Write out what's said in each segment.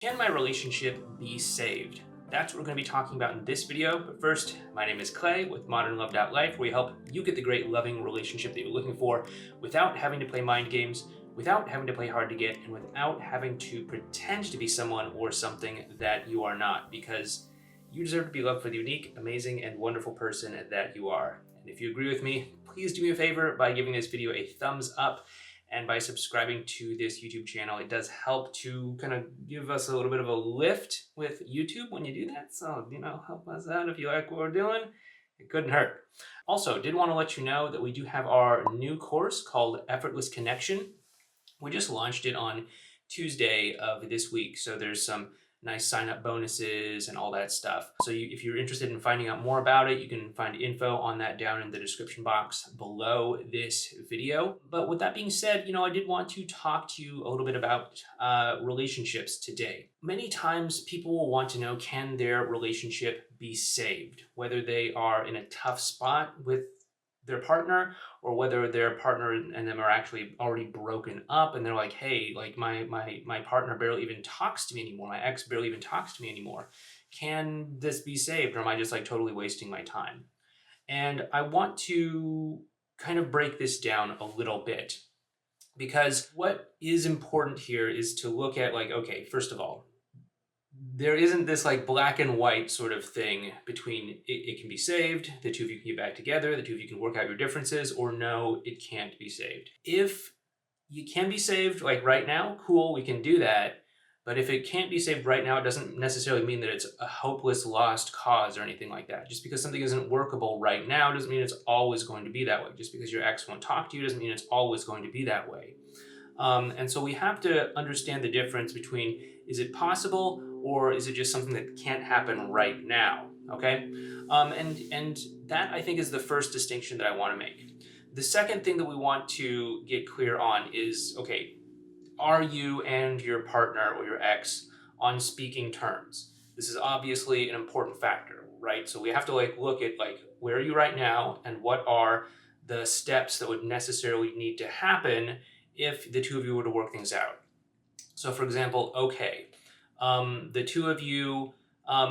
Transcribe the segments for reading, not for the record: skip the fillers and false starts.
Can my relationship be saved? That's what we're going to be talking about in this video. But first, my name is Clay with Modern Love Life, where we help you get the great loving relationship that you're looking for without having to play mind games, without having to play hard to get, and without having to pretend to be someone or something that you are not, because you deserve to be loved for the unique, amazing, and wonderful person that you are. And if you agree with me, please do me a favor by giving this video a thumbs up and by subscribing to this YouTube channel. It does help to kind of give us a little bit of a lift with YouTube when you do that. So, help us out if you like what we're doing. It couldn't hurt. Also, did want to let you know that we do have our new course called Effortless Connection. We just launched it on Tuesday of this week. So there's some nice sign-up bonuses and all that stuff. So if you're interested in finding out more about it, you can find info on that down in the description box below this video. But with that being said, I did want to talk to you a little bit about relationships today. Many times people will want to know, can their relationship be saved? Whether they are in a tough spot with their partner, or whether their partner and them are actually already broken up and they're like, hey, like my partner barely even talks to me anymore, my ex barely even talks to me anymore, can this be saved, or am I just like totally wasting my time? And I want to kind of break this down a little bit, because what is important here is to look at, like, okay, first of all, there isn't this like black and white sort of thing between it can be saved, the two of you can get back together, the two of you can work out your differences, or no, it can't be saved. If you can be saved like right now, cool, we can do that. But if it can't be saved right now, it doesn't necessarily mean that it's a hopeless lost cause or anything like that. Just because something isn't workable right now doesn't mean it's always going to be that way. Just because your ex won't talk to you doesn't mean it's always going to be that way. And so we have to understand the difference between, is it possible, or is it just something that can't happen right now? Okay, and that, I think, is the first distinction that I want to make. The second thing that we want to get clear on is, okay, are you and your partner or your ex on speaking terms? This is obviously an important factor, right? So we have to look at where are you right now, and what are the steps that would necessarily need to happen if the two of you were to work things out. So for example, okay, the two of you,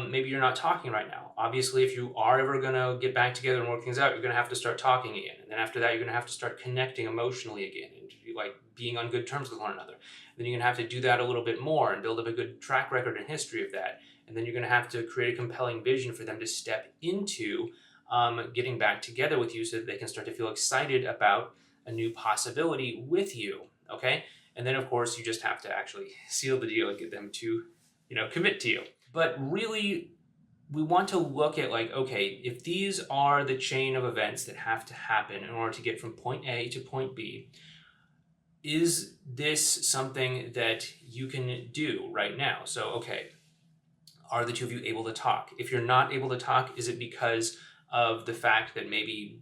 maybe you're not talking right now. Obviously, if you are ever gonna get back together and work things out, you're gonna have to start talking again. And then after that, you're gonna have to start connecting emotionally again, and being on good terms with one another. Then you're gonna have to do that a little bit more and build up a good track record and history of that. And then you're gonna have to create a compelling vision for them to step into getting back together with you, so that they can start to feel excited about a new possibility with you, okay? And then, of course, you just have to actually seal the deal and get them to, commit to you. But really, we want to look at okay, if these are the chain of events that have to happen in order to get from point A to point B, is this something that you can do right now? So, okay, are the two of you able to talk? If you're not able to talk, is it because of the fact that maybe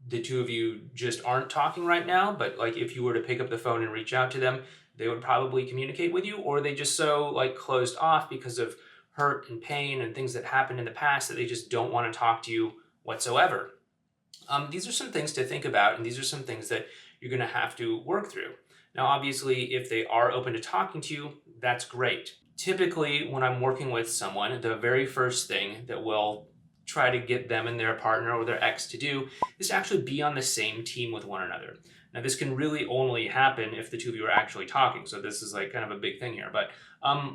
the two of you just aren't talking right now, but if you were to pick up the phone and reach out to them, they would probably communicate with you? Or are they just so closed off because of hurt and pain and things that happened in the past that they just don't want to talk to you whatsoever? These are some things to think about, and these are some things that you're going to have to work through. Now, obviously, if they are open to talking to you, that's great. Typically, when I'm working with someone, the very first thing that will try to get them and their partner or their ex to do is to actually be on the same team with one another. Now, this can really only happen if the two of you are actually talking. So this is kind of a big thing here. But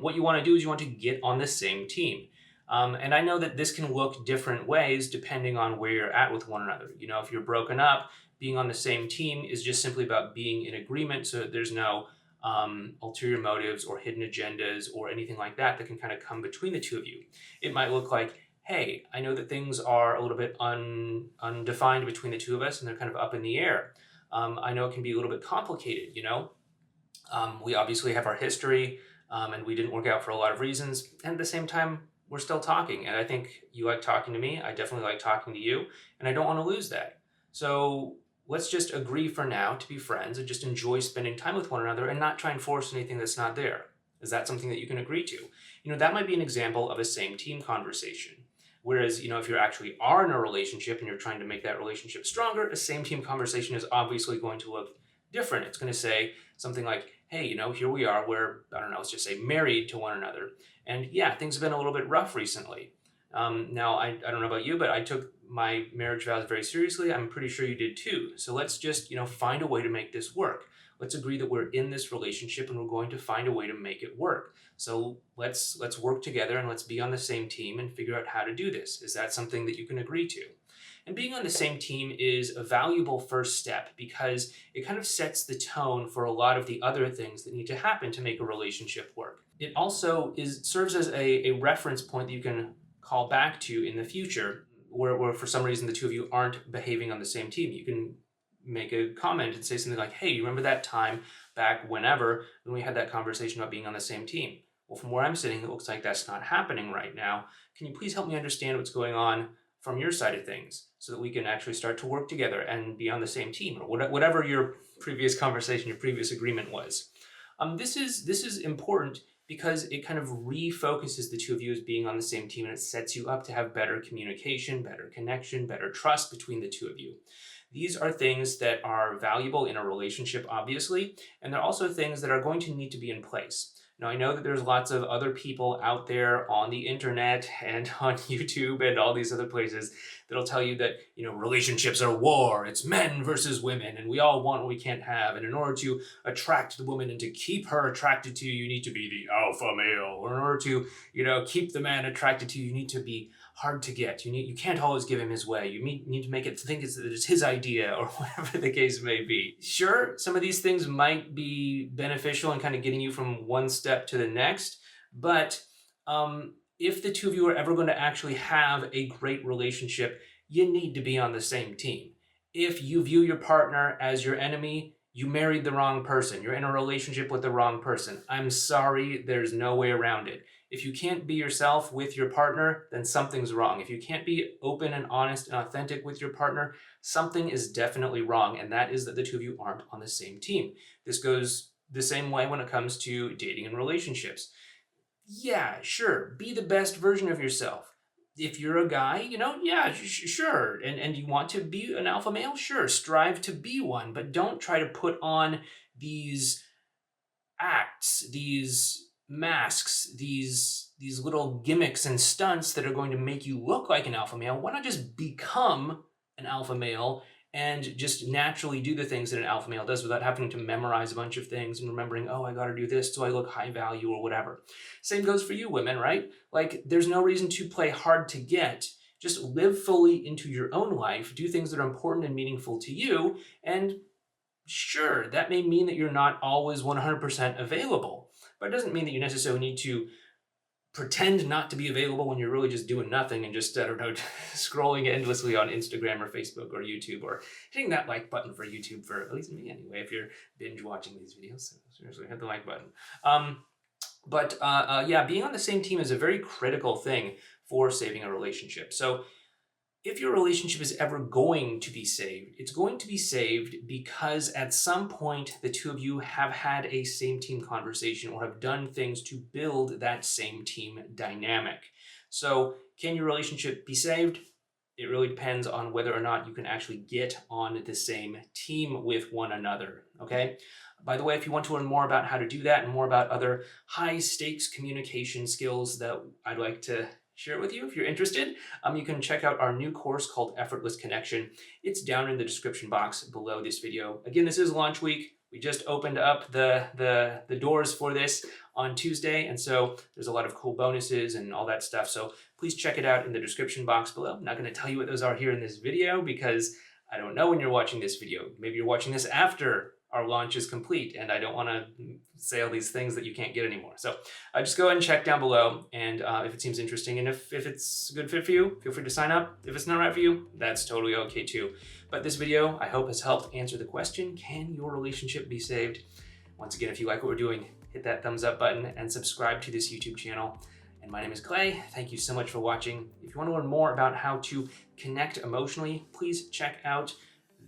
what you want to do is you want to get on the same team. And I know that this can look different ways depending on where you're at with one another. If you're broken up, being on the same team is just simply about being in agreement, so that there's no ulterior motives or hidden agendas or anything like that that can kind of come between the two of you. It might look like, hey, I know that things are a little bit undefined between the two of us, and they're kind of up in the air. I know it can be a little bit complicated, we obviously have our history, and we didn't work out for a lot of reasons. And at the same time, we're still talking. And I think you like talking to me. I definitely like talking to you. And I don't want to lose that. So let's just agree for now to be friends and just enjoy spending time with one another and not try and force anything that's not there. Is that something that you can agree to? That might be an example of a same team conversation. Whereas, if you actually are in a relationship and you're trying to make that relationship stronger, a same team conversation is obviously going to look different. It's going to say something like, hey, here we are, we're, I don't know, let's just say married to one another. And yeah, things have been a little bit rough recently. Now, I don't know about you, but I took my marriage vows very seriously. I'm pretty sure you did too. So let's just, find a way to make this work. Let's agree that we're in this relationship and we're going to find a way to make it work. So let's work together and let's be on the same team and figure out how to do this. Is that something that you can agree to? And being on the same team is a valuable first step because it kind of sets the tone for a lot of the other things that need to happen to make a relationship work. It also serves as a reference point that you can call back to in the future where for some reason the two of you aren't behaving on the same team. You can make a comment and say something like, hey, you remember that time back whenever when we had that conversation about being on the same team? Well, from where I'm sitting, it looks like that's not happening right now. Can you please help me understand what's going on from your side of things so that we can actually start to work together and be on the same team, or whatever your previous conversation, your previous agreement was. This is important because it kind of refocuses the two of you as being on the same team, and it sets you up to have better communication, better connection, better trust between the two of you. These are things that are valuable in a relationship, obviously, and they're also things that are going to need to be in place. Now, I know that there's lots of other people out there on the internet and on YouTube and all these other places that'll tell you that, relationships are war. It's men versus women, and we all want what we can't have. And in order to attract the woman and to keep her attracted to you, you need to be the alpha male. Or in order to, keep the man attracted to you, you need to be hard to get. You can't always give him his way. You need to make it think it's his idea, or whatever the case may be. Sure, some of these things might be beneficial in kind of getting you from one step to the next, but if the two of you are ever going to actually have a great relationship, you need to be on the same team. If you view your partner as your enemy, you married the wrong person. You're in a relationship with the wrong person. I'm sorry, there's no way around it. If you can't be yourself with your partner, then something's wrong. If you can't be open and honest and authentic with your partner, something is definitely wrong, and that is that the two of you aren't on the same team. This goes the same way when it comes to dating and relationships. Yeah, sure, be the best version of yourself. If you're a guy, sure, and you want to be an alpha male, sure, strive to be one, but don't try to put on these acts, these masks, these little gimmicks and stunts that are going to make you look like an alpha male. Why not just become an alpha male and just naturally do the things that an alpha male does without having to memorize a bunch of things and remembering, oh, I gotta do this so I look high value or whatever. Same goes for you women, right? Like, there's no reason to play hard to get. Just live fully into your own life, do things that are important and meaningful to you, and sure, that may mean that you're not always 100% available, but it doesn't mean that you necessarily need to pretend not to be available when you're really just doing nothing and just, I don't know, scrolling endlessly on Instagram or Facebook or YouTube, or hitting that like button for YouTube, for at least me anyway, if you're binge watching these videos. So seriously, hit the like button. Yeah, being on the same team is a very critical thing for saving a relationship. So if your relationship is ever going to be saved, it's going to be saved because at some point the two of you have had a same team conversation or have done things to build that same team dynamic. So can your relationship be saved? It really depends on whether or not you can actually get on the same team with one another, okay? By the way, if you want to learn more about how to do that and more about other high stakes communication skills that I'd like to share it with you, if you're interested, you can check out our new course called Effortless Connection. It's down in the description box below this video. Again, this is launch week. We just opened up the doors for this on Tuesday, and so there's a lot of cool bonuses and all that stuff. So please check it out in the description box below. I'm not going to tell you what those are here in this video because I don't know when you're watching this video. Maybe you're watching this after our launch is complete, and I don't want to say all these things that you can't get anymore. So just go ahead and check down below, and if it seems interesting, and if it's a good fit for you, feel free to sign up. If it's not right for you, that's totally okay too. But this video, I hope, has helped answer the question, can your relationship be saved? Once again, if you like what we're doing, hit that thumbs up button and subscribe to this YouTube channel. And my name is Clay. Thank you so much for watching. If you want to learn more about how to connect emotionally, please check out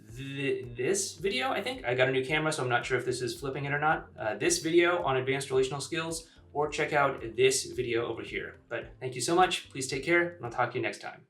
this video. I think I got a new camera, so I'm not sure if this is flipping it or not. This video on advanced relational skills, or check out this video over here. But thank you so much. Please take care, and I'll talk to you next time.